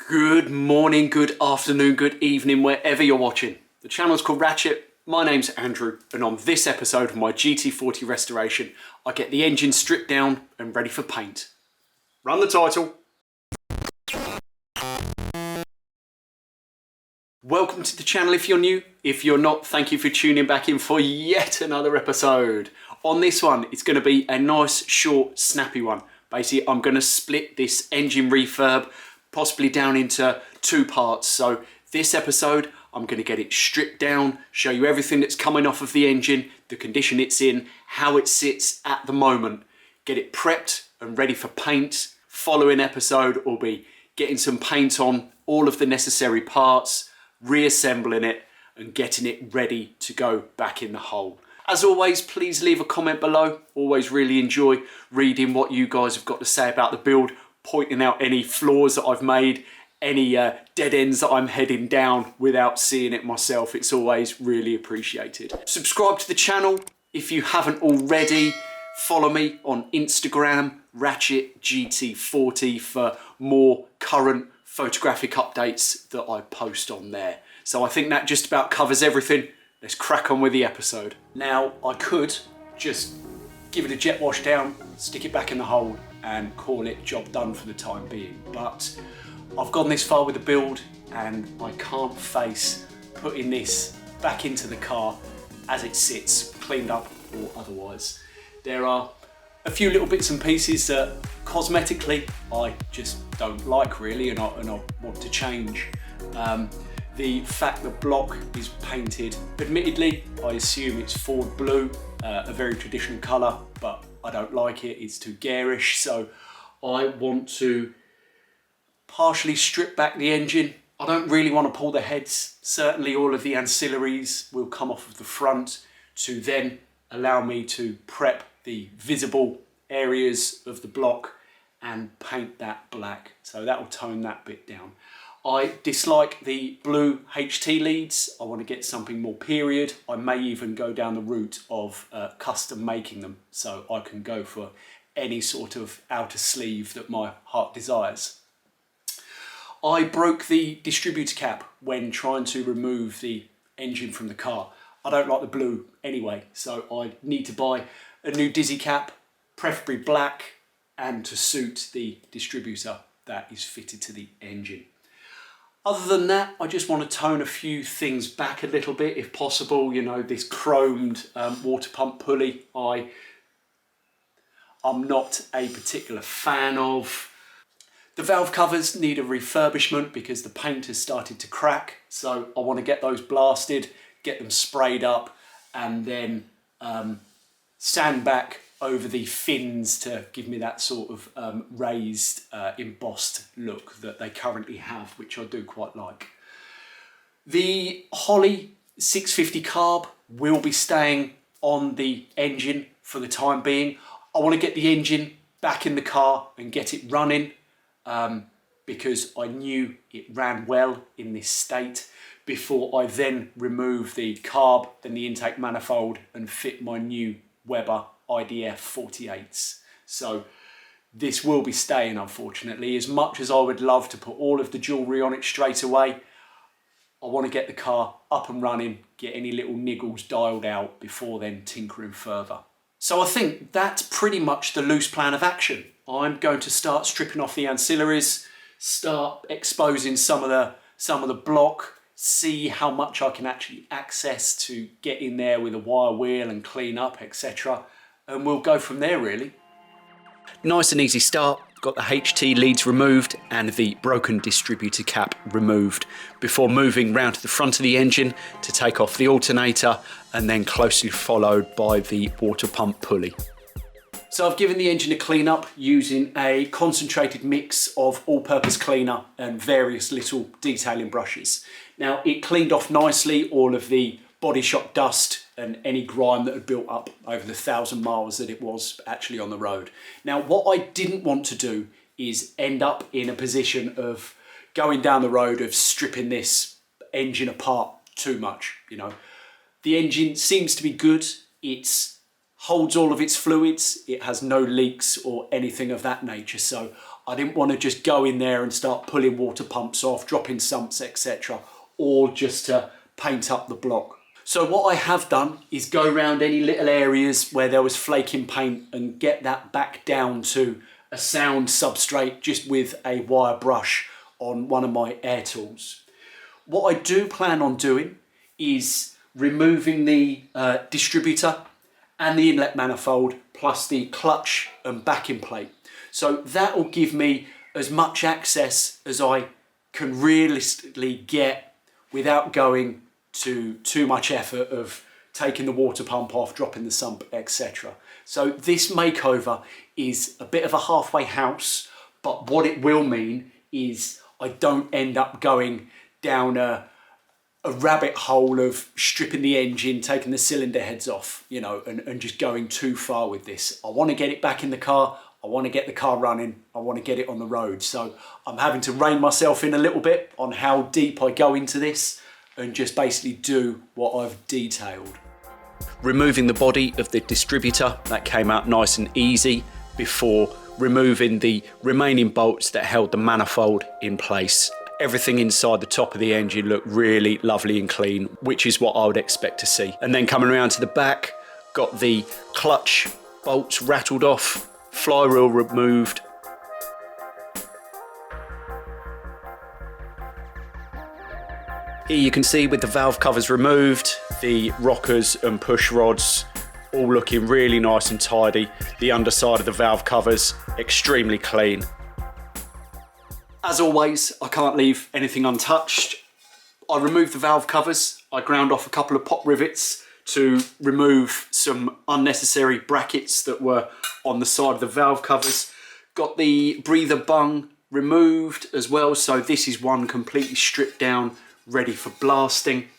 Good morning, good afternoon, good evening, wherever you're watching. The channel's called Ratchet. My name's Andrew, and on this episode of my GT40 restoration, I get the engine stripped down and ready for paint. Run the title. Welcome to the channel if you're new. If you're not, thank you for tuning back in for yet another episode. On this one, it's going to be a nice, short, snappy one. Basically, I'm going to split this engine refurb possibly down into two parts. So this episode, I'm going to get it stripped down, show you everything that's coming off of the engine, the condition it's in, how it sits at the moment, get it prepped and ready for paint. Following episode will be getting some paint on all of the necessary parts, reassembling it and getting it ready to go back in the hole. As always, please leave a comment below. Always really enjoy reading what you guys have got to say about the build, pointing out any flaws that I've made, any dead ends that I'm heading down without seeing it myself. It's always really appreciated. Subscribe to the channel if you haven't already. Follow me on Instagram, Ratchet GT40, for more current photographic updates that I post on there. So I think that just about covers everything. Let's crack on with the episode. Now, I could just give it a jet wash down, stick it back in the hole and call it job done for the time being. But I've gone this far with the build and I can't face putting this back into the car as it sits, cleaned up or otherwise. There are a few little bits and pieces that cosmetically I just don't like really and I want to change. The fact the block is painted, admittedly, I assume it's Ford blue, a very traditional colour, but I don't like it, it's too garish, so I want to partially strip back the engine. I don't really want to pull the heads. Certainly all of the ancillaries will come off of the front to then allow me to prep the visible areas of the block and paint that black. So that will tone that bit down. I dislike the blue HT leads. I want to get something more period. I may even go down the route of custom making them so I can go for any sort of outer sleeve that my heart desires. I broke the distributor cap when trying to remove the engine from the car. I don't like the blue anyway, so I need to buy a new Dizzy cap, preferably black, and to suit the distributor that is fitted to the engine. Other than that, I just want to tone a few things back a little bit, if possible. You know, this chromed water pump pulley, I'm not a particular fan of. The valve covers need a refurbishment because the paint has started to crack. So I want to get those blasted, get them sprayed up, and then sand back over the fins to give me that sort of raised, embossed look that they currently have, which I do quite like. The Holley 650 carb will be staying on the engine for the time being. I want to get the engine back in the car and get it running because I knew it ran well in this state before I then remove the carb, then the intake manifold and fit my new Weber IDF 48s. So this will be staying, unfortunately. As much as I would love to put all of the jewellery on it straight away, I want to get the car up and running, get any little niggles dialed out before then tinkering further. So I think that's pretty much the loose plan of action. I'm going to start stripping off the ancillaries, start exposing some of the block, see how much I can actually access to get in there with a wire wheel and clean up, etc. And we'll go from there really. Nice and easy start. Got the HT leads removed and the broken distributor cap removed before moving round to the front of the engine to take off the alternator and then closely followed by the water pump pulley. So I've given the engine a clean up using a concentrated mix of all-purpose cleaner and various little detailing brushes. Now it cleaned off nicely all of the body shop dust and any grime that had built up over the 1,000 miles that it was actually on the road. Now what I didn't want to do is end up in a position of going down the road of stripping this engine apart too much. You know, the engine seems to be good. It holds all of its fluids. It has no leaks or anything of that nature. So I didn't want to just go in there and start pulling water pumps off, dropping sumps, etc., or just to paint up the block. So what I have done is go around any little areas where there was flaking paint and get that back down to a sound substrate just with a wire brush on one of my air tools. What I do plan on doing is removing the distributor and the inlet manifold plus the clutch and backing plate. So that will give me as much access as I can realistically get without going to too much effort of taking the water pump off, dropping the sump, etc. So this makeover is a bit of a halfway house, but what it will mean is I don't end up going down a rabbit hole of stripping the engine, taking the cylinder heads off, you know, and just going too far with this. I want to get it back in the car. I want to get the car running. I want to get it on the road. So I'm having to rein myself in a little bit on how deep I go into this and just basically do what I've detailed. Removing the body of the distributor, that came out nice and easy before removing the remaining bolts that held the manifold in place. Everything inside the top of the engine looked really lovely and clean, which is what I would expect to see. And then coming around to the back, got the clutch bolts rattled off, flywheel removed. Here you can see with the valve covers removed, the rockers and push rods all looking really nice and tidy. The underside of the valve covers extremely clean. As always, I can't leave anything untouched. I removed the valve covers. I ground off a couple of pop rivets to remove some unnecessary brackets that were on the side of the valve covers. Got the breather bung removed as well, so this is one completely stripped down, ready for blasting.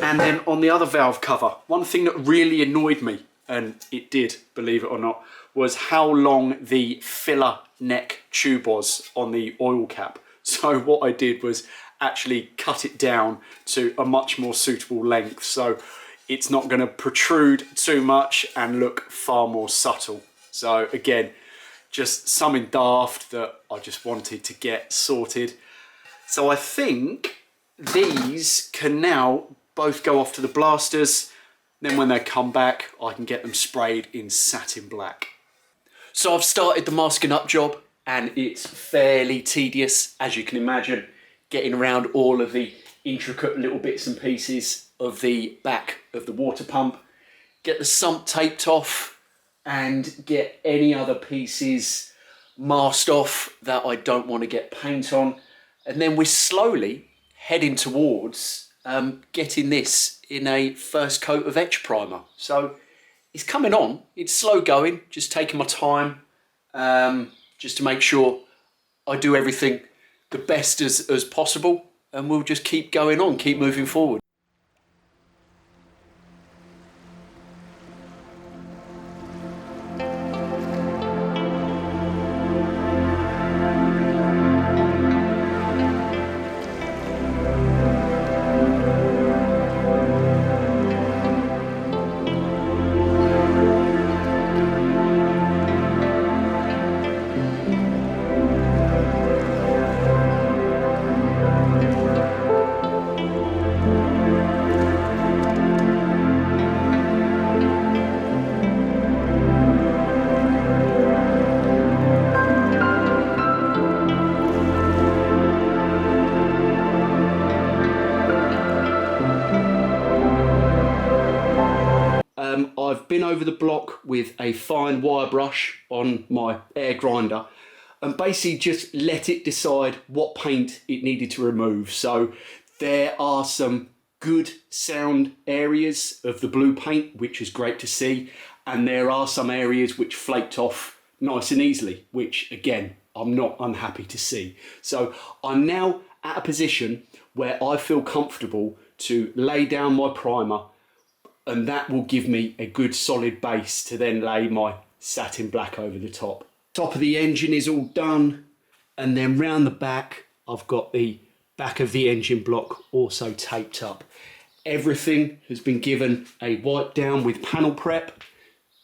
And then on the other valve cover, one thing that really annoyed me, and it did, believe it or not, was how long the filler neck tube was on the oil cap. So what I did was actually cut it down to a much more suitable length, so it's not going to protrude too much and look far more subtle. So again, just something daft that I just wanted to get sorted. So I think these can now both go off to the blasters. Then when they come back, I can get them sprayed in satin black. So I've started the masking up job and it's fairly tedious, as you can imagine, getting around all of the intricate little bits and pieces of the back of the water pump, get the sump taped off and get any other pieces masked off that I don't want to get paint on. And then we're slowly heading towards getting this in a first coat of etch primer. So it's coming on, it's slow going, just taking my time, just to make sure I do everything the best as possible, and we'll just keep going on, keep moving forward. I've been over the block with a fine wire brush on my air grinder and basically just let it decide what paint it needed to remove. So there are some good sound areas of the blue paint, which is great to see, and there are some areas which flaked off nice and easily, which again, I'm not unhappy to see. So I'm now at a position where I feel comfortable to lay down my primer, and that will give me a good solid base to then lay my satin black over the top. Top of the engine is all done, and then round the back I've got the back of the engine block also taped up. Everything has been given a wipe down with panel prep,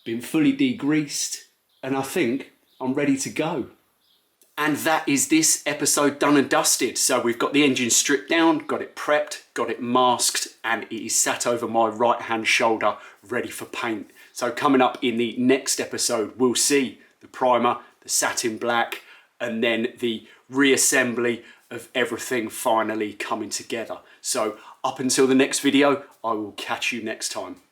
been fully degreased, and I think I'm ready to go. And that is this episode done and dusted. So we've got the engine stripped down, got it prepped, got it masked, and it is sat over my right hand shoulder ready for paint. So coming up in the next episode, we'll see the primer, the satin black, and then the reassembly of everything finally coming together. So up until the next video, I will catch you next time.